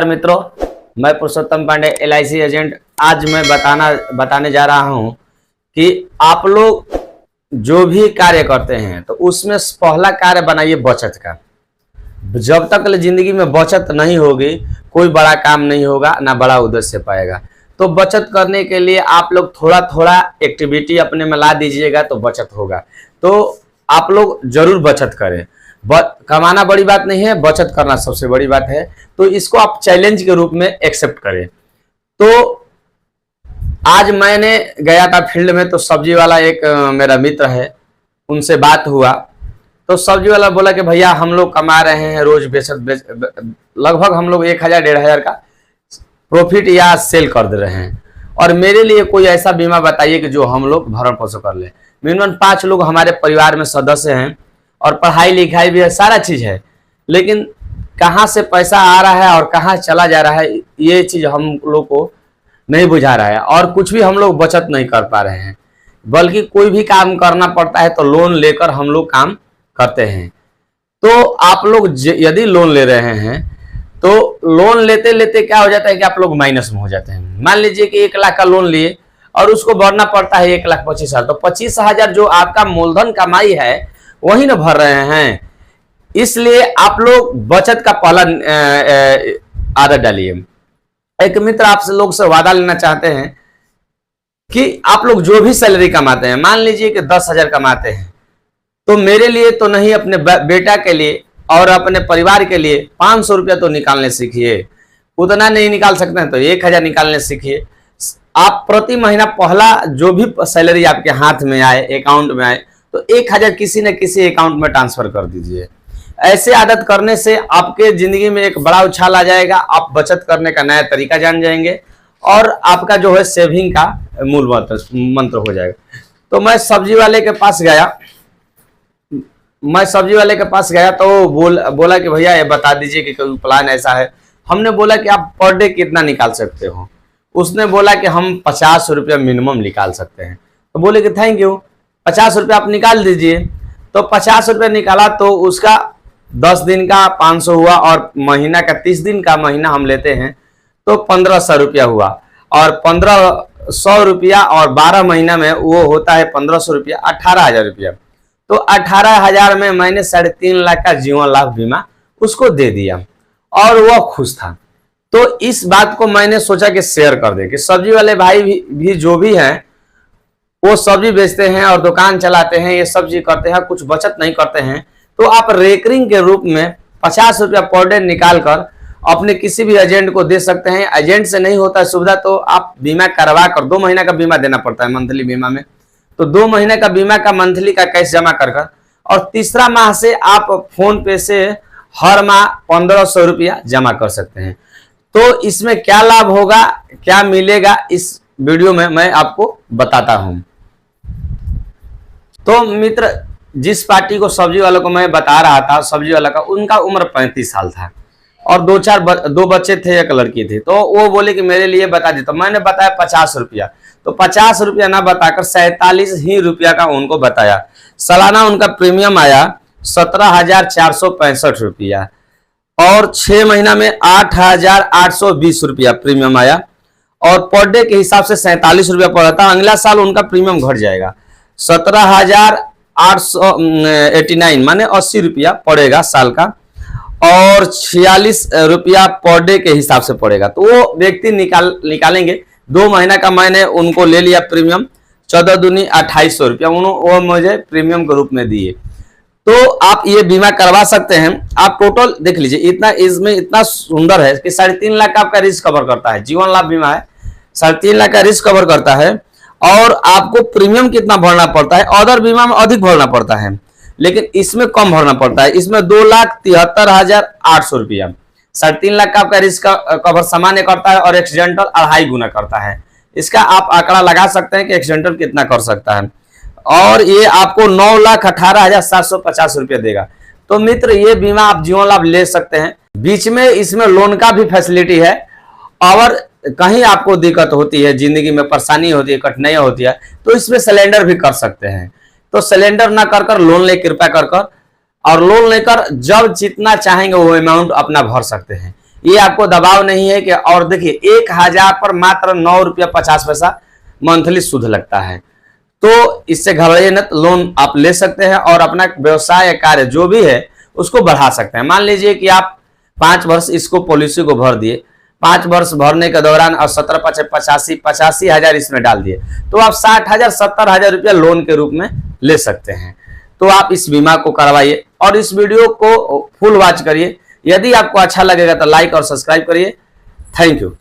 नमस्कार मित्रों, मैं पुरुषोत्तम पांडे LIC एजेंट। आज मैं बताने जा रहा हूं कि आप लोग जो भी कार्य करते हैं तो उसमें पहला कार्य बनाइए बचत का। जब तक जिंदगी में बचत नहीं होगी कोई बड़ा काम नहीं होगा, ना बड़ा उद्देश्य पाएगा। तो बचत करने के लिए आप लोग थोड़ा थोड़ा एक्टिविटी अपने में ला दीजिएगा तो बचत होगा। तो आप लोग जरूर बचत करें। कमाना बड़ी बात नहीं है, बचत करना सबसे बड़ी बात है। तो इसको आप चैलेंज के रूप में एक्सेप्ट करें। तो आज मैंने गया था फील्ड में, तो सब्जी वाला एक मेरा मित्र है, उनसे बात हुआ। तो सब्जी वाला बोला कि भैया हम लोग कमा रहे हैं रोज लगभग हम लोग 1000-1500 का प्रॉफिट या सेल कर दे रहे हैं, और मेरे लिए कोई ऐसा बीमा बताइए कि जो हम लोग भरण पोषण कर ले। मिनिमम 5 लोग हमारे परिवार में सदस्य हैं और पढ़ाई लिखाई भी है, सारा चीज है, लेकिन कहाँ से पैसा आ रहा है और कहाँ चला जा रहा है ये चीज हम लोग को नहीं बुझा रहा है, और कुछ भी हम लोग बचत नहीं कर पा रहे हैं। बल्कि कोई भी काम करना पड़ता है तो लोन लेकर हम लोग काम करते हैं। तो आप लोग यदि लोन ले रहे हैं तो लोन लेते लेते क्या हो जाता है कि आप लोग माइनस में हो जाते हैं। मान लीजिए कि 1 लाख का लोन लिए और उसको भरना पड़ता है 1,25,000, तो 25,000 जो आपका मूलधन कमाई है वही ना भर रहे हैं। इसलिए आप लोग बचत का पहला आदत डालिए। एक मित्र आपसे लोग से वादा लेना चाहते हैं कि आप लोग जो भी सैलरी कमाते हैं, मान लीजिए कि 10,000 कमाते हैं, तो मेरे लिए तो नहीं, अपने बेटा के लिए और अपने परिवार के लिए 500 रुपया तो निकालने सीखिए। उतना नहीं निकाल सकते हैं तो 1000 निकालने सीखिए। आप प्रति महीना पहला जो भी सैलरी आपके हाथ में आए, अकाउंट में आए, तो 1000 किसी न किसी अकाउंट में ट्रांसफर कर दीजिए। ऐसे आदत करने से आपके जिंदगी में एक बड़ा उछाल आ जाएगा। आप बचत करने का नया तरीका जान जाएंगे और आपका जो है सेविंग का मूल मंत्र हो जाएगा। तो मैं सब्जी वाले के पास गया तो बोला कि भैया ये बता दीजिए कि कोई प्लान ऐसा है। हमने बोला कि आप पर डे कितना निकाल सकते हो। उसने बोला कि हम 50 रुपया मिनिमम निकाल सकते हैं। तो बोले कि थैंक यू, 50 रुपया आप निकाल दीजिए। तो 50 रुपया निकाला तो उसका 10 दिन का 500 हुआ, और महीना का 30 दिन का महीना हम लेते हैं तो 1500 रुपया हुआ, और 1500 रुपया और 12 महीना में वो होता है 1500 रुपया, 18,000 रुपया। तो 18,000 में मैंने 3.5 लाख का जीवन लाभ बीमा उसको दे दिया और वह खुश था। तो इस बात को मैंने सोचा कि शेयर कर दे कि सब्जी वाले भाई भी जो भी हैं वो सब्जी बेचते हैं और दुकान चलाते हैं, ये सब्जी करते हैं, कुछ बचत नहीं करते हैं। तो आप रेकरिंग के रूप में 50 रुपया पर डे निकाल कर अपने किसी भी एजेंट को दे सकते हैं। एजेंट से नहीं होता है सुविधा तो आप बीमा करवा कर, 2 महीना का बीमा देना पड़ता है मंथली बीमा में, तो 2 महीने का बीमा का मंथली का कैश जमा कर और तीसरा माह से आप फोन पे से हर माह 1500 रुपया जमा कर सकते हैं। तो इसमें क्या लाभ होगा, क्या मिलेगा, इस वीडियो में मैं आपको बताता हूं। तो मित्र, जिस पार्टी को सब्जी वालों को मैं बता रहा था, सब्जी वाला का उनका उम्र 35 साल था और 2 बच्चे थे, 1 लड़की थी। तो वो बोले कि मेरे लिए बता दी, तो मैंने बताया 50 रुपया। तो 50 रुपया ना बताकर 47 ही रुपया का उनको बताया। सालाना उनका प्रीमियम आया 17,465 रुपया, और 6 महीना में 8,820 रुपया प्रीमियम आया, और पर डे के हिसाब से 47 रुपया पड़ा था। अगला साल उनका प्रीमियम घट जाएगा, 17,889 माने 80 रुपया पड़ेगा साल का, और 46 रुपया पर डे के हिसाब से पड़ेगा। तो वो व्यक्ति निकालेंगे। 2 महीना का मैंने उनको ले लिया प्रीमियम, 14 दूनी 2800 रुपया वो मुझे प्रीमियम के रूप में दिए। तो आप ये बीमा करवा सकते हैं। आप टोटल देख लीजिए, इसमें इतना सुंदर है कि 3.5 लाख का आपका रिस्क कवर करता है। जीवन लाभ बीमा है, 3.5 लाख का रिस्क कवर करता है, और आपको प्रीमियम कितना भरना पड़ता है, अदर बीमा में अधिक भरना पड़ता है लेकिन इसमें कम भरना पड़ता है। इसमें 2,73,800 रुपया। 3.5 लाख का आपका रिस्क कवर सामान्य करता है और एक्सीडेंटल 2.5 गुना करता है। इसका आप आंकड़ा लगा सकते हैं कि एक्सीडेंटल कितना कर सकता है, और ये आपको 9,18,750 रुपया देगा। तो मित्र, ये बीमा आप जीवन लाभ ले सकते हैं। बीच में इसमें लोन का भी फैसिलिटी है, और कहीं आपको दिक्कत होती है, जिंदगी में परेशानी होती है, कठिनाइयां होती है, तो इसमें सिलेंडर भी कर सकते हैं। तो सिलेंडर ना कर लोन ले कृपया कर और लोन लेकर जब जितना चाहेंगे वो अमाउंट अपना भर सकते हैं। ये आपको दबाव नहीं है कि, और देखिए 1000 पर मात्र 9 रुपया 50 पैसा मंथली सूद लगता है। तो इससे घबराइए न, लोन आप ले सकते हैं और अपना व्यवसाय या कार्य जो भी है उसको बढ़ा सकते हैं। मान लीजिए कि आप 5 वर्ष इसको पॉलिसी को भर दिए, 5 वर्ष भरने के दौरान और 85 हजार इसमें डाल दिए, तो आप 60,000 70,000 रुपया लोन के रूप में ले सकते हैं। तो आप इस बीमा को करवाइए और इस वीडियो को फुल वॉच करिए। यदि आपको अच्छा लगेगा तो लाइक और सब्सक्राइब करिए। Thank you.